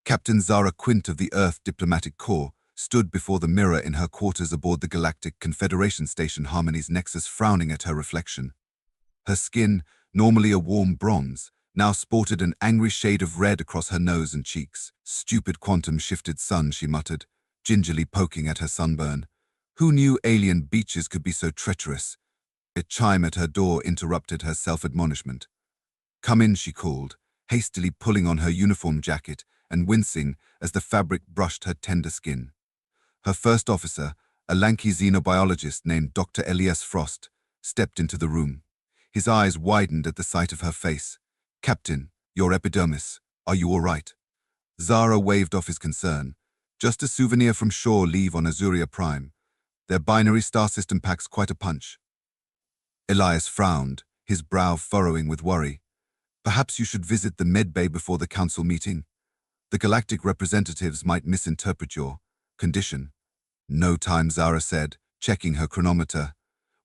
Captain Zara Quint of the Earth Diplomatic Corps stood before the mirror in her quarters aboard the Galactic Confederation Station Harmony's Nexus, frowning at her reflection. Her skin, normally a warm bronze, now sported an angry shade of red across her nose and cheeks. "Stupid quantum-shifted sun," she muttered, gingerly poking at her sunburn. Who knew alien beaches could be so treacherous? A chime at her door interrupted her self-admonishment. "Come in," she called, hastily pulling on her uniform jacket and wincing as the fabric brushed her tender skin. Her first officer, a lanky xenobiologist named Dr. Elias Frost, stepped into the room. His eyes widened at the sight of her face. "Captain, your epidermis. Are you all right?" Zara waved off his concern. "Just a souvenir from shore leave on Azuria Prime. Their binary star system packs quite a punch." Elias frowned, his brow furrowing with worry. "Perhaps you should visit the medbay before the council meeting. The galactic representatives might misinterpret your condition." "No time," Zara said, checking her chronometer.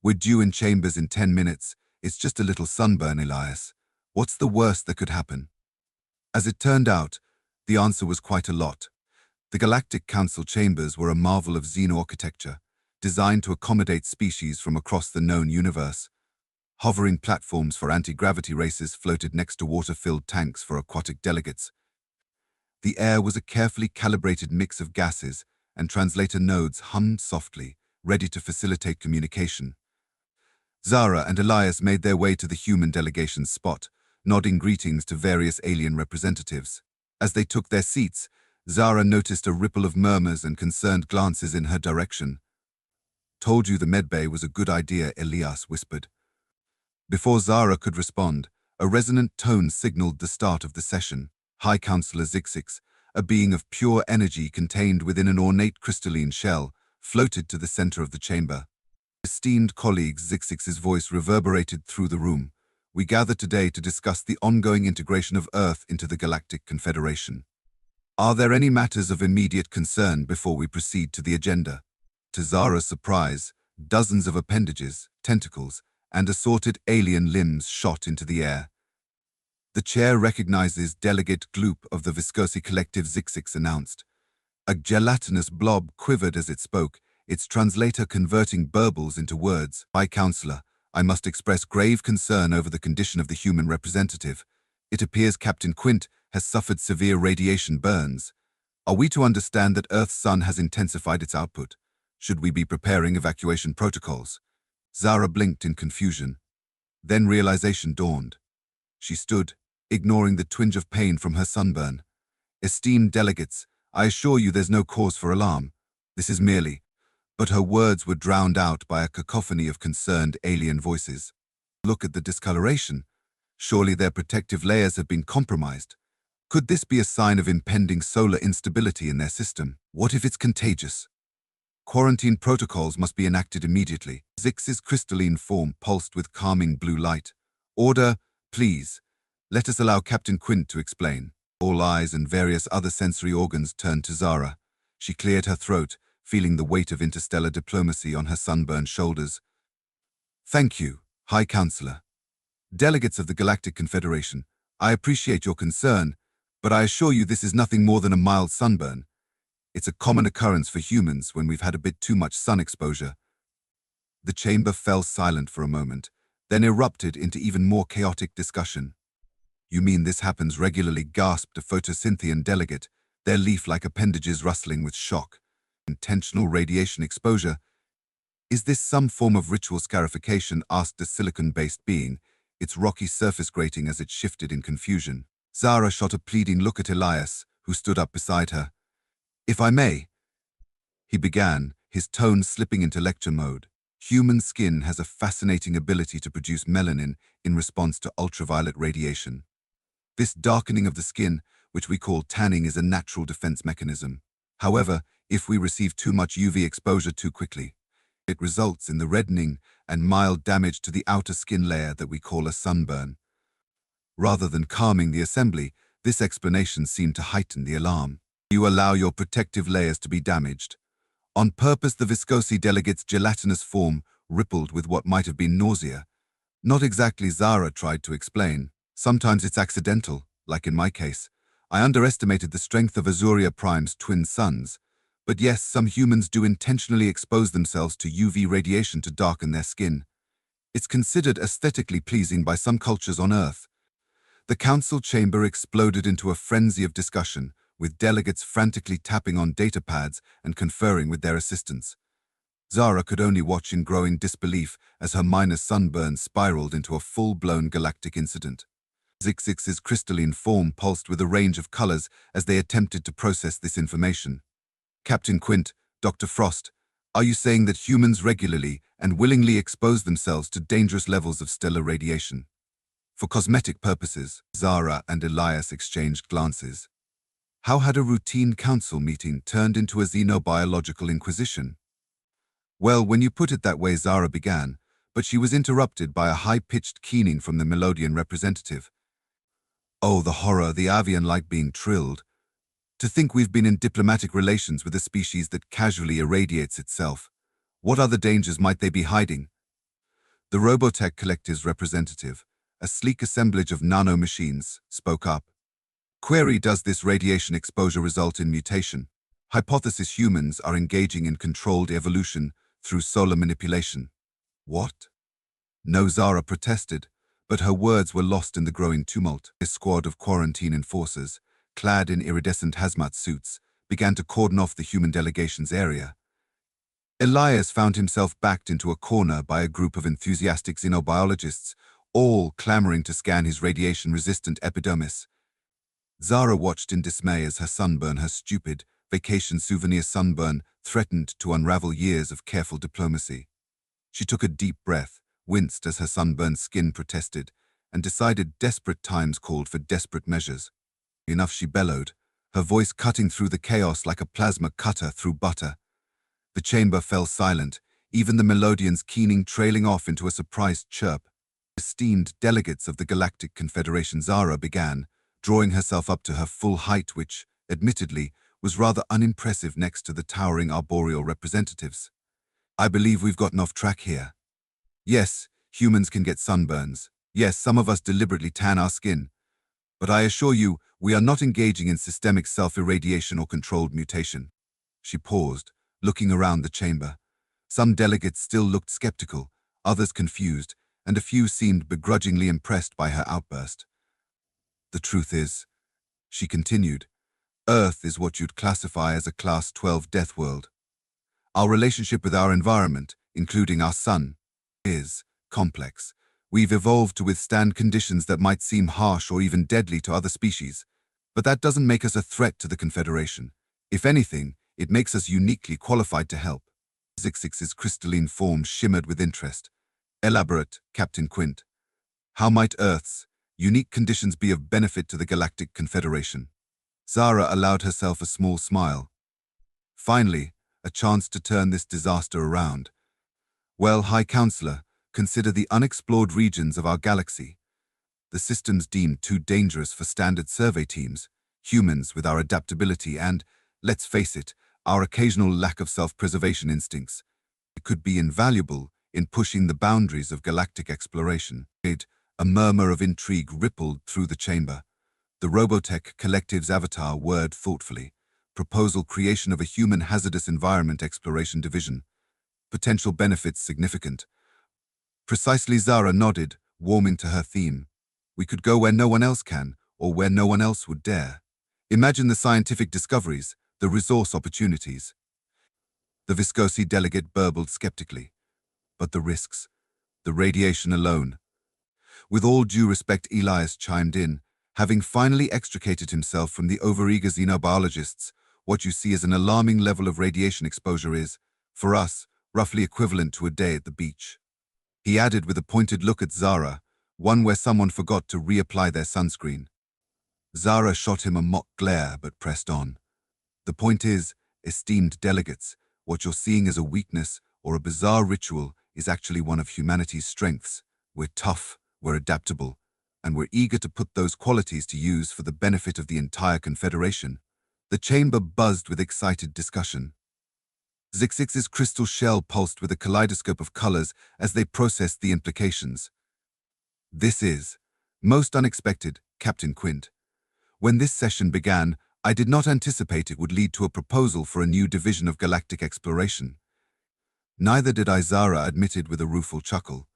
"We're due in chambers in 10 minutes. It's just a little sunburn, Elias. What's the worst that could happen?" As it turned out, the answer was quite a lot. The Galactic Council chambers were a marvel of xeno-architecture, designed to accommodate species from across the known universe. Hovering platforms for anti-gravity races floated next to water-filled tanks for aquatic delegates. The air was a carefully calibrated mix of gases, and translator nodes hummed softly, ready to facilitate communication. Zara and Elias made their way to the human delegation's spot, nodding greetings to various alien representatives. As they took their seats, Zara noticed a ripple of murmurs and concerned glances in her direction. "Told you the medbay was a good idea," Elias whispered. Before Zara could respond, a resonant tone signaled the start of the session. High Counselor Zixix, a being of pure energy contained within an ornate crystalline shell, floated to the center of the chamber. "Esteemed colleagues," Zixix's voice reverberated through the room, "we gather today to discuss the ongoing integration of Earth into the Galactic Confederation. Are there any matters of immediate concern before we proceed to the agenda?" To Zara's surprise, dozens of appendages, tentacles, and assorted alien limbs shot into the air. "The chair recognizes Delegate Gloop of the Viscosi Collective," Zixix announced. A gelatinous blob quivered as it spoke, its translator converting burbles into words. "High Counselor, I must express grave concern over the condition of the human representative. It appears Captain Quint has suffered severe radiation burns. Are we to understand that Earth's sun has intensified its output? Should we be preparing evacuation protocols?" Zara blinked in confusion. Then realization dawned. She stood, ignoring the twinge of pain from her sunburn. "Esteemed delegates, I assure you there's no cause for alarm. This is merely..." But her words were drowned out by a cacophony of concerned alien voices. "Look at the discoloration. Surely their protective layers have been compromised. Could this be a sign of impending solar instability in their system? What if it's contagious? Quarantine protocols must be enacted immediately." Zix's crystalline form pulsed with calming blue light. "Order, please. Let us allow Captain Quint to explain." All eyes and various other sensory organs turned to Zara. She cleared her throat, feeling the weight of interstellar diplomacy on her sunburned shoulders. "Thank you, High Counselor. Delegates of the Galactic Confederation, I appreciate your concern, but I assure you this is nothing more than a mild sunburn. It's a common occurrence for humans when we've had a bit too much sun exposure." The chamber fell silent for a moment, then erupted into even more chaotic discussion. "You mean this happens regularly?" gasped a Photosynthian delegate, their leaf-like appendages rustling with shock. "Intentional radiation exposure? Is this some form of ritual scarification?" asked a silicon-based being, its rocky surface grating as it shifted in confusion. Zara shot a pleading look at Elias, who stood up beside her. "If I may," he began, his tone slipping into lecture mode. "Human skin has a fascinating ability to produce melanin in response to ultraviolet radiation. This darkening of the skin, which we call tanning, is a natural defense mechanism. However, if we receive too much UV exposure too quickly, it results in the reddening and mild damage to the outer skin layer that we call a sunburn." Rather than calming the assembly, this explanation seemed to heighten the alarm. "You allow your protective layers to be damaged. On purpose?" The Viscosi delegate's gelatinous form rippled with what might have been nausea. "Not exactly," Zara tried to explain. "Sometimes it's accidental, like in my case. I underestimated the strength of Azuria Prime's twin suns. But yes, some humans do intentionally expose themselves to UV radiation to darken their skin. It's considered aesthetically pleasing by some cultures on Earth. The council chamber exploded into a frenzy of discussion, with delegates frantically tapping on data pads and conferring with their assistants. Zara could only watch in growing disbelief as her minor sunburn spiraled into a full-blown galactic incident. Zix's crystalline form pulsed with a range of colors as they attempted to process this information. Captain Quint, Dr. Frost, are you saying that humans regularly and willingly expose themselves to dangerous levels of stellar radiation? For cosmetic purposes, Zara and Elias exchanged glances. How had a routine council meeting turned into a xenobiological inquisition? Well, when you put it that way, Zara began, but she was interrupted by a high-pitched keening from the Melodian representative. Oh, the horror, the avian like being trilled. To think we've been in diplomatic relations with a species that casually irradiates itself. What other dangers might they be hiding? The Robotech Collective's representative, a sleek assemblage of nano-machines, spoke up. Query: does this radiation exposure result in mutation? Hypothesis: humans are engaging in controlled evolution through solar manipulation. What? No, Zara protested, but her words were lost in the growing tumult. A squad of quarantine enforcers, clad in iridescent hazmat suits, began to cordon off the human delegation's area. Elias found himself backed into a corner by a group of enthusiastic xenobiologists, all clamoring to scan his radiation-resistant epidermis. Zara watched in dismay as her stupid, vacation souvenir sunburn, threatened to unravel years of careful diplomacy. She took a deep breath, winced as her sunburned skin protested, and decided desperate times called for desperate measures. Enough, she bellowed, her voice cutting through the chaos like a plasma cutter through butter. The chamber fell silent, even the Melodians keening trailing off into a surprised chirp. Esteemed delegates of the Galactic Confederation, Zara began, drawing herself up to her full height, which, admittedly, was rather unimpressive next to the towering arboreal representatives. I believe we've gotten off track here. Yes, humans can get sunburns. Yes, some of us deliberately tan our skin. But I assure you, we are not engaging in systemic self-irradiation or controlled mutation. She paused, looking around the chamber. Some delegates still looked skeptical, others confused, and a few seemed begrudgingly impressed by her outburst. The truth is, she continued, Earth is what you'd classify as a Class 12 death world. Our relationship with our environment, including our sun, is complex. We've evolved to withstand conditions that might seem harsh or even deadly to other species, but that doesn't make us a threat to the Confederation. If anything, it makes us uniquely qualified to help. Zix's crystalline form shimmered with interest. Elaborate, Captain Quint. How might Earth's unique conditions be of benefit to the Galactic Confederation? Zara allowed herself a small smile. Finally, a chance to turn this disaster around. Well, High Counselor, consider the unexplored regions of our galaxy. The systems deemed too dangerous for standard survey teams, humans with our adaptability and, let's face it, our occasional lack of self-preservation instincts. It could be invaluable in pushing the boundaries of galactic exploration. A murmur of intrigue rippled through the chamber. The Robotech Collective's avatar whirred thoughtfully. Proposal: creation of a human hazardous environment exploration division. Potential benefits significant. Precisely, Zara nodded, warming to her theme. We could go where no one else can, or where no one else would dare. Imagine the scientific discoveries, the resource opportunities. The Viscosi delegate burbled skeptically. But the risks, the radiation alone. With all due respect, Elias chimed in, having finally extricated himself from the overeager xenobiologists. What you see as an alarming level of radiation exposure is, for us, roughly equivalent to a day at the beach. He added with a pointed look at Zara, one where someone forgot to reapply their sunscreen. Zara shot him a mock glare but pressed on. The point is, esteemed delegates, what you're seeing as a weakness or a bizarre ritual is actually one of humanity's strengths. We're tough, we're adaptable, and we're eager to put those qualities to use for the benefit of the entire Confederation. The chamber buzzed with excited discussion. Zix's crystal shell pulsed with a kaleidoscope of colors as they processed the implications. This is most unexpected, Captain Quint. When this session began, I did not anticipate it would lead to a proposal for a new division of galactic exploration. Neither did I, Zara admitted with a rueful chuckle.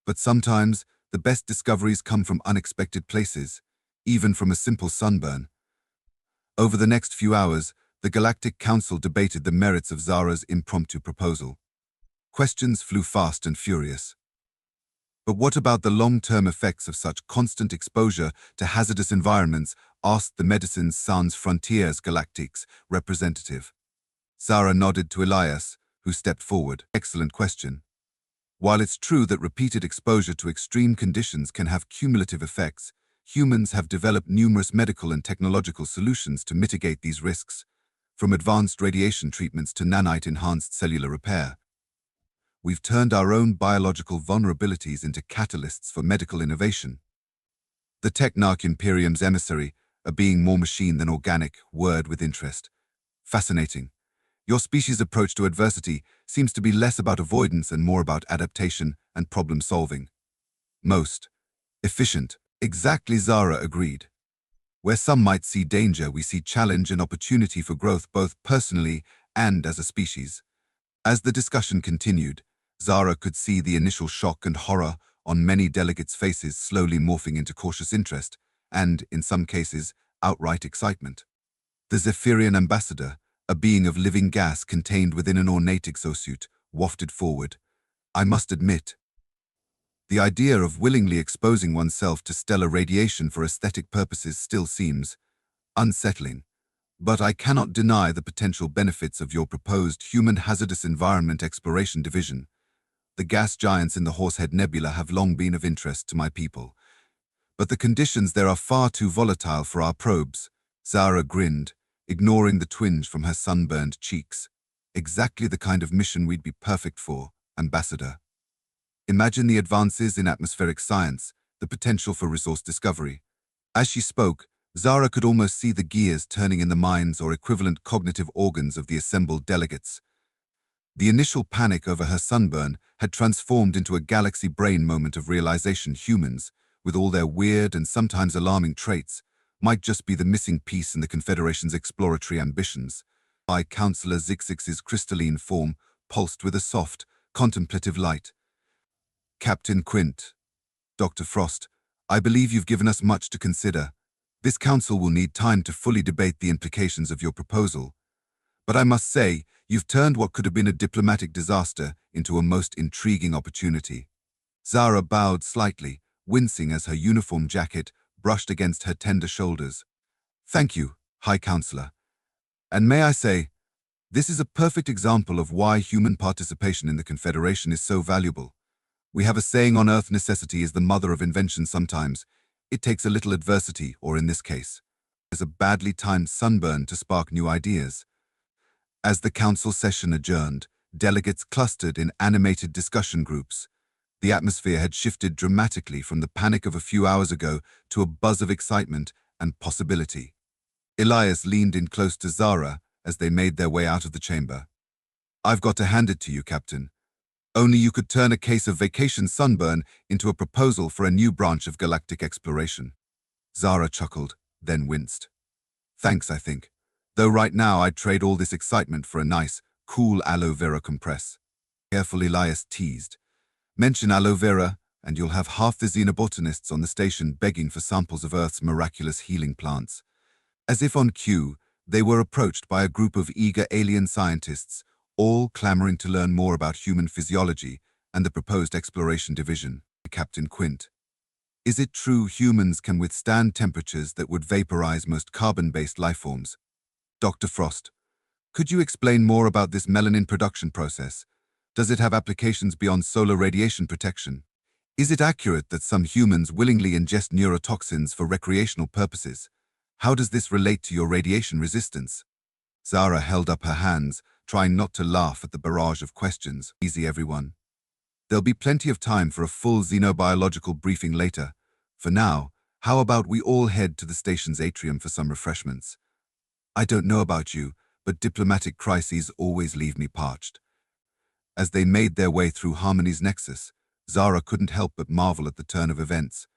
But sometimes, the best discoveries come from unexpected places, even from a simple sunburn. Over the next few hours, the Galactic Council debated the merits of Zara's impromptu proposal. Questions flew fast and furious. But what about the long-term effects of such constant exposure to hazardous environments, asked the Medicines Sans Frontières Galactique's representative. Zara nodded to Elias, who stepped forward. Excellent question. While it's true that repeated exposure to extreme conditions can have cumulative effects, humans have developed numerous medical and technological solutions to mitigate these risks, from advanced radiation treatments to nanite-enhanced cellular repair. We've turned our own biological vulnerabilities into catalysts for medical innovation. The Technarch Imperium's emissary, a being more machine than organic, whirred with interest. Fascinating. Your species' approach to adversity seems to be less about avoidance and more about adaptation and problem-solving. Most efficient. Exactly, Zara agreed. Where some might see danger, we see challenge and opportunity for growth both personally and as a species. As the discussion continued, Zara could see the initial shock and horror on many delegates' faces slowly morphing into cautious interest and, in some cases, outright excitement. The Zephyrian ambassador, a being of living gas contained within an ornate exosuit, wafted forward. I must admit, the idea of willingly exposing oneself to stellar radiation for aesthetic purposes still seems unsettling, but I cannot deny the potential benefits of your proposed Human Hazardous Environment Exploration Division. The gas giants in the Horsehead Nebula have long been of interest to my people, but the conditions there are far too volatile for our probes. Zara grinned, ignoring the twinge from her sunburned cheeks. Exactly the kind of mission we'd be perfect for, Ambassador. Imagine the advances in atmospheric science, the potential for resource discovery. As she spoke, Zara could almost see the gears turning in the minds or equivalent cognitive organs of the assembled delegates. The initial panic over her sunburn had transformed into a galaxy brain moment of realization. Humans, with all their weird and sometimes alarming traits, might just be the missing piece in the Confederation's exploratory ambitions. By Councillor Zixix's crystalline form pulsed with a soft, contemplative light. Captain Quint, Dr. Frost, I believe you've given us much to consider. This council will need time to fully debate the implications of your proposal. But I must say, you've turned what could have been a diplomatic disaster into a most intriguing opportunity. Zara bowed slightly, wincing as her uniform jacket brushed against her tender shoulders. Thank you, High Counselor. And may I say, this is a perfect example of why human participation in the Confederation is so valuable. We have a saying on Earth: necessity is the mother of invention. Sometimes it takes a little adversity, or in this case, there's a badly timed sunburn to spark new ideas. As the council session adjourned, delegates clustered in animated discussion groups. The atmosphere had shifted dramatically from the panic of a few hours ago to a buzz of excitement and possibility. Elias leaned in close to Zara as they made their way out of the chamber. I've got to hand it to you, Captain. Only you could turn a case of vacation sunburn into a proposal for a new branch of galactic exploration. Zara chuckled, then winced. Thanks, I think. Though right now I'd trade all this excitement for a nice, cool aloe vera compress. Careful, Elias teased. Mention aloe vera, and you'll have half the xenobotanists on the station begging for samples of Earth's miraculous healing plants. As if on cue, they were approached by a group of eager alien scientists, all clamoring to learn more about human physiology and the proposed exploration division. Captain Quint, is it true humans can withstand temperatures that would vaporize most carbon-based lifeforms? Dr. Frost, could you explain more about this melanin production process? Does it have applications beyond solar radiation protection? Is it accurate that some humans willingly ingest neurotoxins for recreational purposes? How does this relate to your radiation resistance? Zara held up her hands, trying not to laugh at the barrage of questions. Easy, everyone. There'll be plenty of time for a full xenobiological briefing later. For now, how about we all head to the station's atrium for some refreshments? I don't know about you, but diplomatic crises always leave me parched. As they made their way through Harmony's nexus, Zara couldn't help but marvel at the turn of events.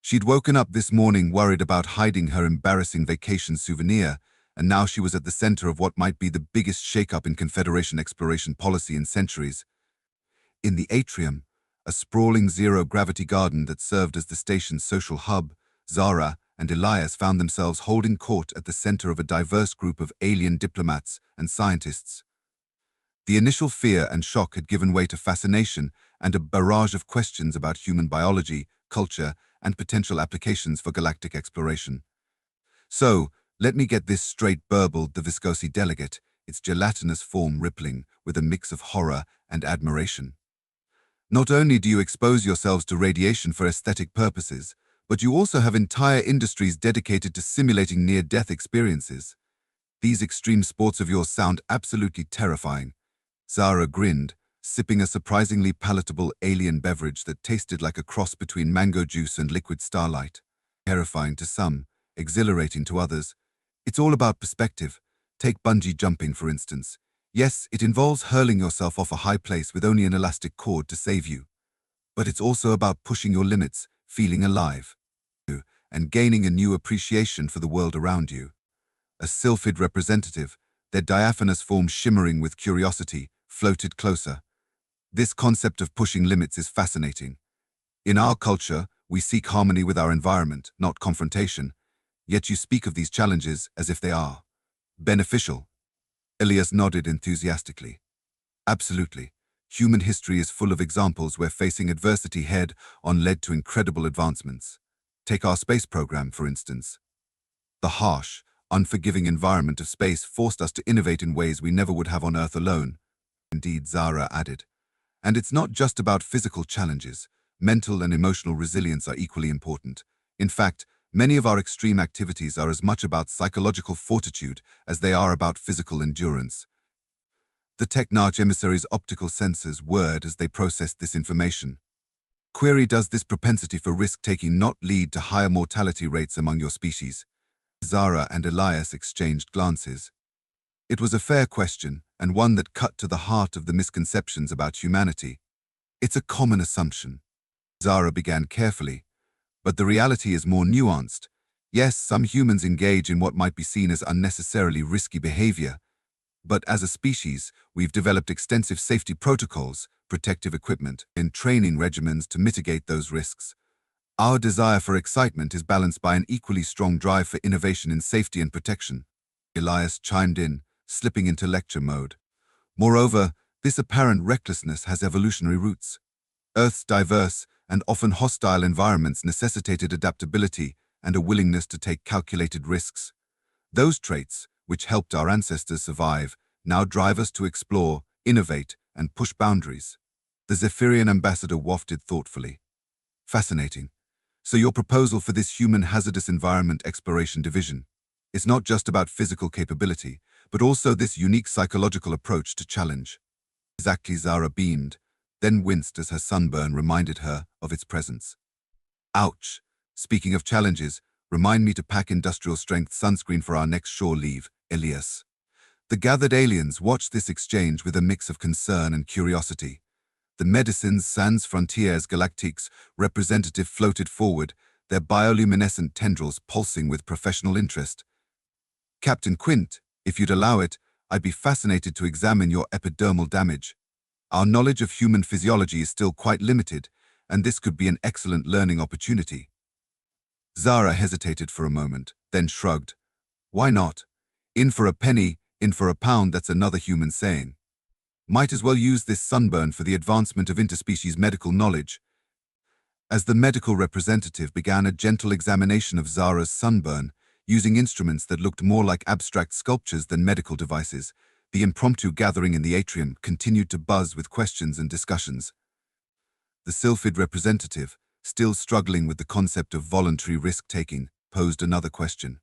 She'd woken up this morning worried about hiding her embarrassing vacation souvenir, and now she was at the center of what might be the biggest shakeup in Confederation exploration policy in centuries. In the atrium, a sprawling zero-gravity garden that served as the station's social hub, Zara and Elias found themselves holding court at the center of a diverse group of alien diplomats and scientists. The initial fear and shock had given way to fascination and a barrage of questions about human biology, culture, and potential applications for galactic exploration. "So, let me get this straight," burbled the Viscosi delegate, its gelatinous form rippling with a mix of horror and admiration. "Not only do you expose yourselves to radiation for aesthetic purposes, but you also have entire industries dedicated to simulating near-death experiences. These extreme sports of yours sound absolutely terrifying." Zara grinned, sipping a surprisingly palatable alien beverage that tasted like a cross between mango juice and liquid starlight. Terrifying to some, exhilarating to others. It's all about perspective. Take bungee jumping, for instance. Yes, it involves hurling yourself off a high place with only an elastic cord to save you. But it's also about pushing your limits, feeling alive, and gaining a new appreciation for the world around you. A sylphid representative, their diaphanous form shimmering with curiosity, floated closer. This concept of pushing limits is fascinating. In our culture, we seek harmony with our environment, not confrontation, yet you speak of these challenges as if they are beneficial. Elias nodded enthusiastically. Absolutely. Human history is full of examples where facing adversity head-on led to incredible advancements. Take our space program, for instance. The harsh, unforgiving environment of space forced us to innovate in ways we never would have on Earth alone. Indeed, Zara added. And it's not just about physical challenges. Mental and emotional resilience are equally important. In fact, many of our extreme activities are as much about psychological fortitude as they are about physical endurance. The Technarch emissary's optical sensors whirred as they processed this information. Query: does this propensity for risk-taking not lead to higher mortality rates among your species? Zara and Elias exchanged glances. It was a fair question, and one that cut to the heart of the misconceptions about humanity. It's a common assumption. Zara began carefully, but the reality is more nuanced. Yes, some humans engage in what might be seen as unnecessarily risky behavior, but as a species, we've developed extensive safety protocols, protective equipment, and training regimens to mitigate those risks. Our desire for excitement is balanced by an equally strong drive for innovation in safety and protection. Elias chimed in, slipping into lecture mode. Moreover, this apparent recklessness has evolutionary roots. Earth's diverse and often hostile environments necessitated adaptability and a willingness to take calculated risks. Those traits, which helped our ancestors survive, now drive us to explore, innovate, and push boundaries. The Zephyrian ambassador wafted thoughtfully. Fascinating. So your proposal for this human hazardous environment exploration division is not just about physical capability, but also this unique psychological approach to challenge. Exactly, Zara beamed, then winced as her sunburn reminded her of its presence. Ouch. Speaking of challenges, remind me to pack industrial-strength sunscreen for our next shore leave, Elias. The gathered aliens watched this exchange with a mix of concern and curiosity. The Medicines Sans Frontières Galactiques representative floated forward, their bioluminescent tendrils pulsing with professional interest. "Captain Quint, if you'd allow it, I'd be fascinated to examine your epidermal damage. Our knowledge of human physiology is still quite limited, and this could be an excellent learning opportunity." Zara hesitated for a moment, then shrugged. "Why not? In for a penny, in for a pound, that's another human saying. Might as well use this sunburn for the advancement of interspecies medical knowledge." As the medical representative began a gentle examination of Zara's sunburn, using instruments that looked more like abstract sculptures than medical devices, the impromptu gathering in the atrium continued to buzz with questions and discussions. The sylphid representative, still struggling with the concept of voluntary risk-taking, posed another question.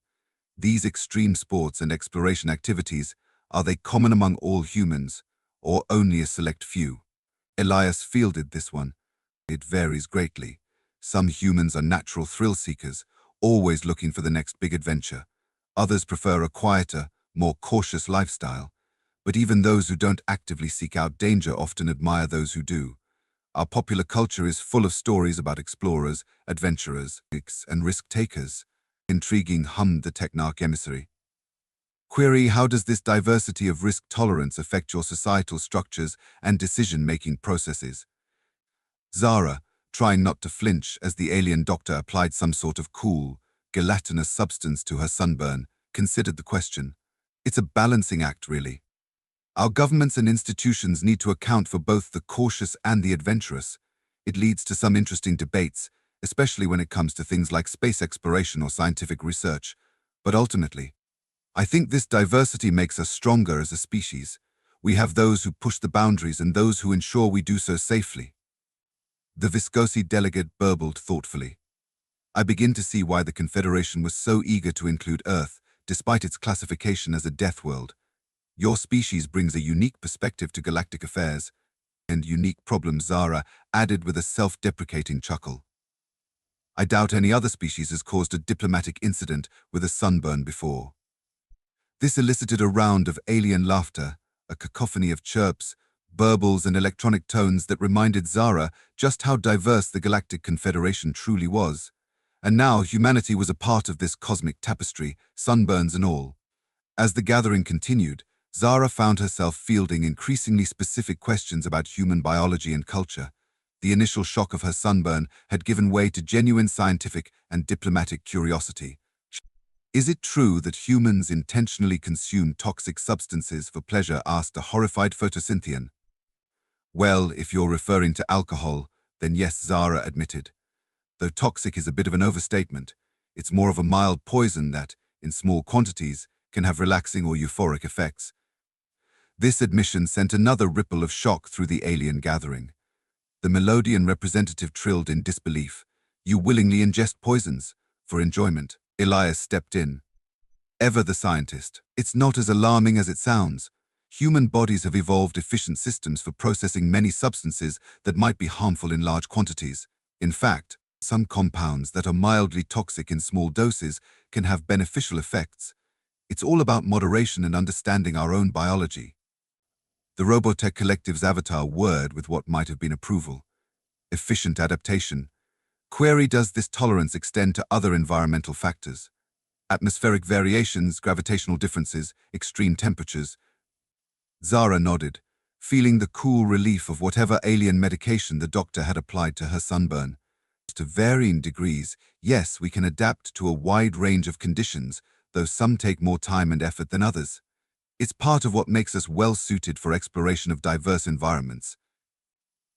These extreme sports and exploration activities, are they common among all humans, or only a select few? Elias fielded this one. It varies greatly. Some humans are natural thrill-seekers, always looking for the next big adventure. Others prefer a quieter, more cautious lifestyle. But even those who don't actively seek out danger often admire those who do. Our popular culture is full of stories about explorers, adventurers, and risk-takers. Intriguing, hummed the Technarch emissary. Query, how does this diversity of risk tolerance affect your societal structures and decision-making processes? Zara, trying not to flinch as the alien doctor applied some sort of cool, gelatinous substance to her sunburn, considered the question. It's a balancing act, really. Our governments and institutions need to account for both the cautious and the adventurous. It leads to some interesting debates, especially when it comes to things like space exploration or scientific research. But ultimately, I think this diversity makes us stronger as a species. We have those who push the boundaries and those who ensure we do so safely. The Viscosi delegate burbled thoughtfully. I begin to see why the Confederation was so eager to include Earth, despite its classification as a death world. Your species brings a unique perspective to galactic affairs, and unique problems, Zara added with a self-deprecating chuckle. I doubt any other species has caused a diplomatic incident with a sunburn before. This elicited a round of alien laughter, a cacophony of chirps, burbles and electronic tones that reminded Zara just how diverse the Galactic Confederation truly was. And now humanity was a part of this cosmic tapestry, sunburns and all. As the gathering continued, Zara found herself fielding increasingly specific questions about human biology and culture. The initial shock of her sunburn had given way to genuine scientific and diplomatic curiosity. Is it true that humans intentionally consume toxic substances for pleasure? Asked a horrified Photosynthian. Well, if you're referring to alcohol, then yes, Zara admitted. Though toxic is a bit of an overstatement, it's more of a mild poison that, in small quantities, can have relaxing or euphoric effects. This admission sent another ripple of shock through the alien gathering. The Melodian representative trilled in disbelief. You willingly ingest poisons for enjoyment. Elias stepped in. Ever the scientist. It's not as alarming as it sounds. Human bodies have evolved efficient systems for processing many substances that might be harmful in large quantities. In fact, some compounds that are mildly toxic in small doses can have beneficial effects. It's all about moderation and understanding our own biology. The Robotech Collective's avatar whirred with what might have been approval. Efficient adaptation. Query, does this tolerance extend to other environmental factors? Atmospheric variations, gravitational differences, extreme temperatures. Zara nodded, feeling the cool relief of whatever alien medication the doctor had applied to her sunburn. To varying degrees, yes, we can adapt to a wide range of conditions, though some take more time and effort than others. It's part of what makes us well-suited for exploration of diverse environments.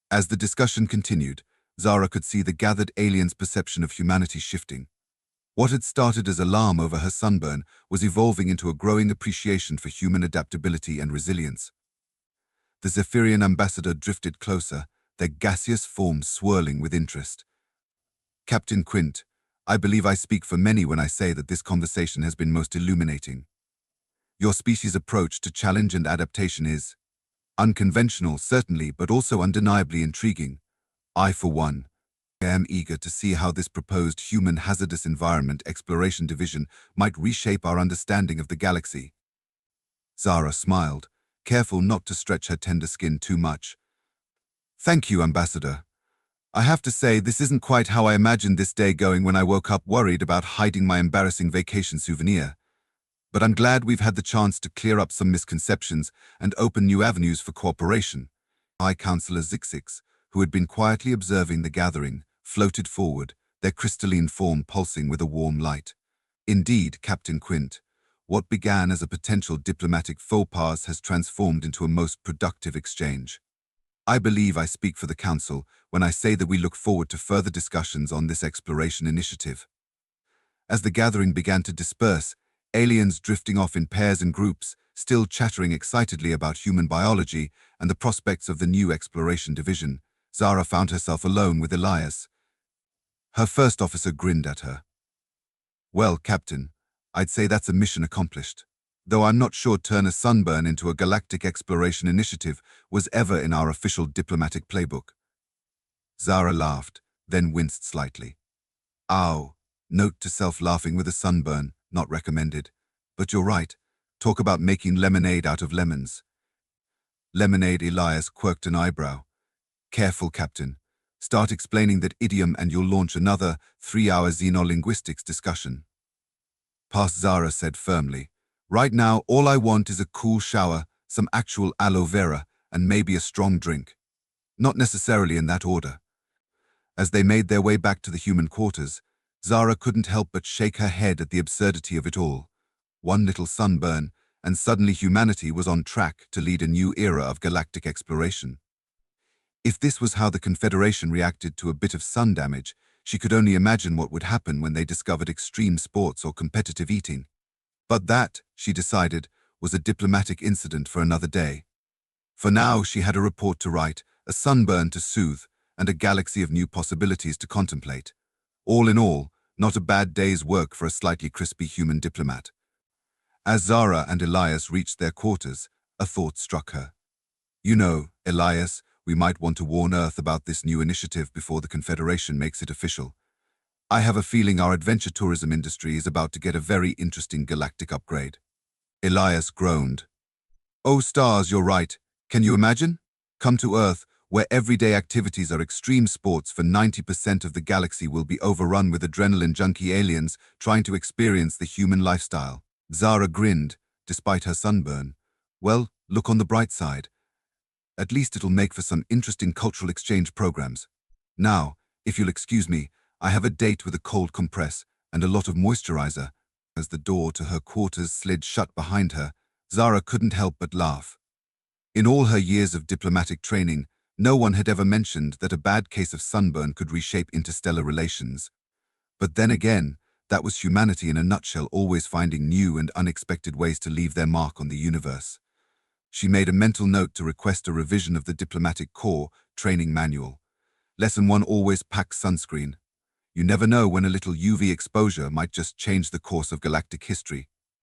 As the discussion continued, Zara could see the gathered aliens' perception of humanity shifting. What had started as alarm over her sunburn was evolving into a growing appreciation for human adaptability and resilience. The Zephyrian ambassador drifted closer, their gaseous forms swirling with interest. Captain Quint, I believe I speak for many when I say that this conversation has been most illuminating. Your species' approach to challenge and adaptation is unconventional, certainly, but also undeniably intriguing. I, for one, am eager to see how this proposed human hazardous environment exploration division might reshape our understanding of the galaxy. Zara smiled, careful not to stretch her tender skin too much. Thank you, Ambassador. I have to say, this isn't quite how I imagined this day going when I woke up worried about hiding my embarrassing vacation souvenir. But I'm glad we've had the chance to clear up some misconceptions and open new avenues for cooperation. High Counselor Zixix, who had been quietly observing the gathering, floated forward, their crystalline form pulsing with a warm light. Indeed, Captain Quint, what began as a potential diplomatic faux pas has transformed into a most productive exchange. I believe I speak for the Council when I say that we look forward to further discussions on this exploration initiative. As the gathering began to disperse, aliens drifting off in pairs and groups, still chattering excitedly about human biology and the prospects of the new exploration division, Zara found herself alone with Elias. Her first officer grinned at her. Well, Captain, I'd say that's a mission accomplished. Though I'm not sure turning a sunburn into a galactic exploration initiative was ever in our official diplomatic playbook. Zara laughed, then winced slightly. Ow, note to self, laughing with a sunburn, not recommended. But you're right, talk about making lemonade out of lemons. Lemonade. Elias quirked an eyebrow. Careful, Captain. Start explaining that idiom and you'll launch another 3-hour xenolinguistics discussion. Past Zara said firmly. Right now, all I want is a cool shower, some actual aloe vera, and maybe a strong drink. Not necessarily in that order. As they made their way back to the human quarters, Zara couldn't help but shake her head at the absurdity of it all. One little sunburn, and suddenly humanity was on track to lead a new era of galactic exploration. If this was how the Confederation reacted to a bit of sun damage, she could only imagine what would happen when they discovered extreme sports or competitive eating. But that, she decided, was a diplomatic incident for another day. For now, she had a report to write, a sunburn to soothe, and a galaxy of new possibilities to contemplate. All in all, not a bad day's work for a slightly crispy human diplomat. As Zara and Elias reached their quarters, a thought struck her. You know, Elias, we might want to warn Earth about this new initiative before the Confederation makes it official. I have a feeling our adventure tourism industry is about to get a very interesting galactic upgrade. Elias groaned. Oh stars, you're right. Can you imagine? Come to Earth, where everyday activities are extreme sports for 90% of the galaxy will be overrun with adrenaline junkie aliens trying to experience the human lifestyle. Zara grinned, despite her sunburn. Well, look on the bright side. At least it'll make for some interesting cultural exchange programs. Now, if you'll excuse me, I have a date with a cold compress and a lot of moisturizer. As the door to her quarters slid shut behind her, Zara couldn't help but laugh. In all her years of diplomatic training, no one had ever mentioned that a bad case of sunburn could reshape interstellar relations. But then again, that was humanity in a nutshell, always finding new and unexpected ways to leave their mark on the universe. She made a mental note to request a revision of the Diplomatic Corps training manual. Lesson 1: always pack sunscreen. You never know when a little UV exposure might just change the course of galactic history.